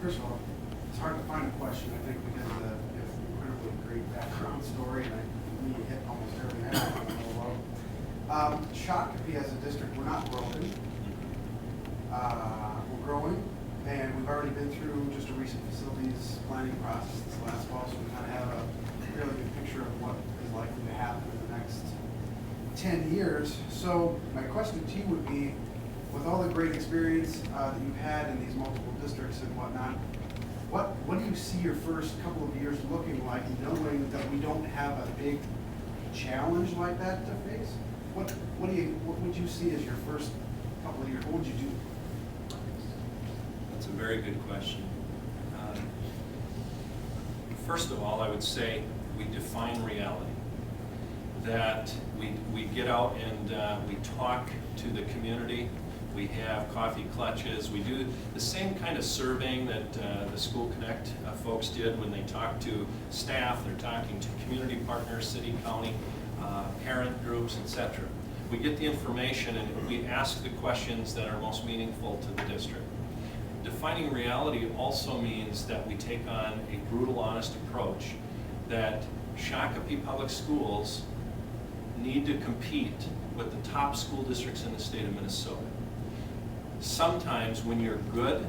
First of all, it's hard to find a question, I think, because you have an incredibly great background story, and you hit almost everything I want to know about. Shakopee as a district, we're not broken. We're growing, and we've already been through just a recent facilities planning process this last fall, so we kind of have a really good picture of what is likely to happen in the next 10 years. So my question to you would be, with all the great experience that you've had in these multiple districts and whatnot, what do you see your first couple of years looking like, knowing that we don't have a big challenge like that to face? What would you see as your first couple of years? What would you do? That's a very good question. First of all, I would say we define reality. That we get out and we talk to the community. We have coffee clutches. We do the same kind of surveying that the School Connect folks did when they talk to staff. They're talking to community partners, city, county, parent groups, etc. We get the information and we ask the questions that are most meaningful to the district. Defining reality also means that we take on a brutal, honest approach that Shakopee Public Schools need to compete with the top school districts in the state of Minnesota. Sometimes when you're good,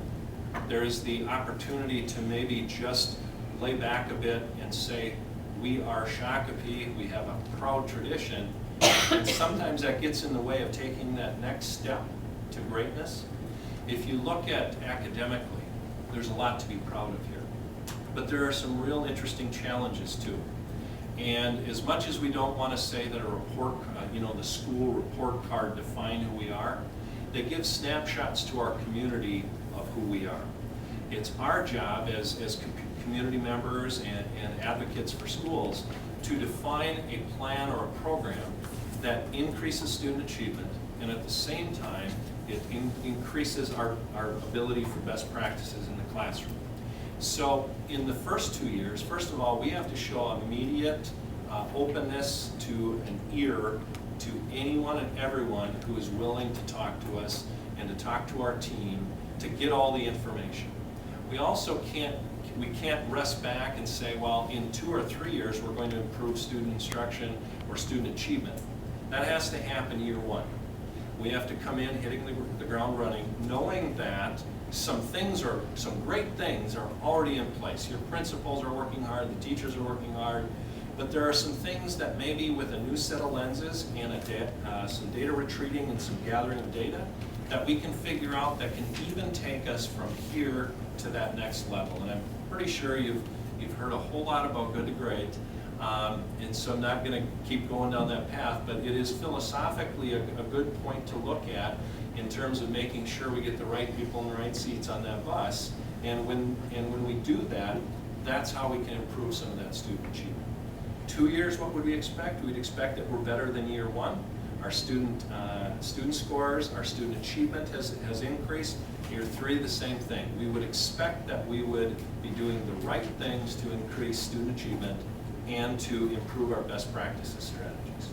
there is the opportunity to maybe just lay back a bit and say, we are Shakopee, we have a proud tradition, and sometimes that gets in the way of taking that next step to greatness. If you look at academically, there's a lot to be proud of here, but there are some real interesting challenges too. And as much as we don't want to say that a report, the school report card define who we are, they give snapshots to our community of who we are. It's our job as community members and advocates for schools to define a plan or a program that increases student achievement, and at the same time, it increases our ability for best practices in the classroom. So in the first 2 years, first of all, we have to show immediate openness to an ear to anyone and everyone who is willing to talk to us and to talk to our team to get all the information. We also can't rest back and say, well, in 2 or 3 years we're going to improve student instruction or student achievement. That has to happen year 1. We have to come in hitting the ground running, knowing that some great things are already in place. Your principals are working hard, the teachers are working hard, but there are some things that maybe with a new set of lenses and some data retrieving and some gathering of data that we can figure out that can even take us from here to that next level. And I'm pretty sure you've heard a whole lot about good to great, and so I'm not going to keep going down that path, but it is philosophically a good point to look at in terms of making sure we get the right people in the right seats on that bus. And when we do that, that's how we can improve some of that student achievement. 2 years, what would we expect? We'd expect that we're better than year 1. Our student scores, our student achievement has increased. Year 3, the same thing. We would expect that we would be doing the right things to increase student achievement and to improve our best practices strategies.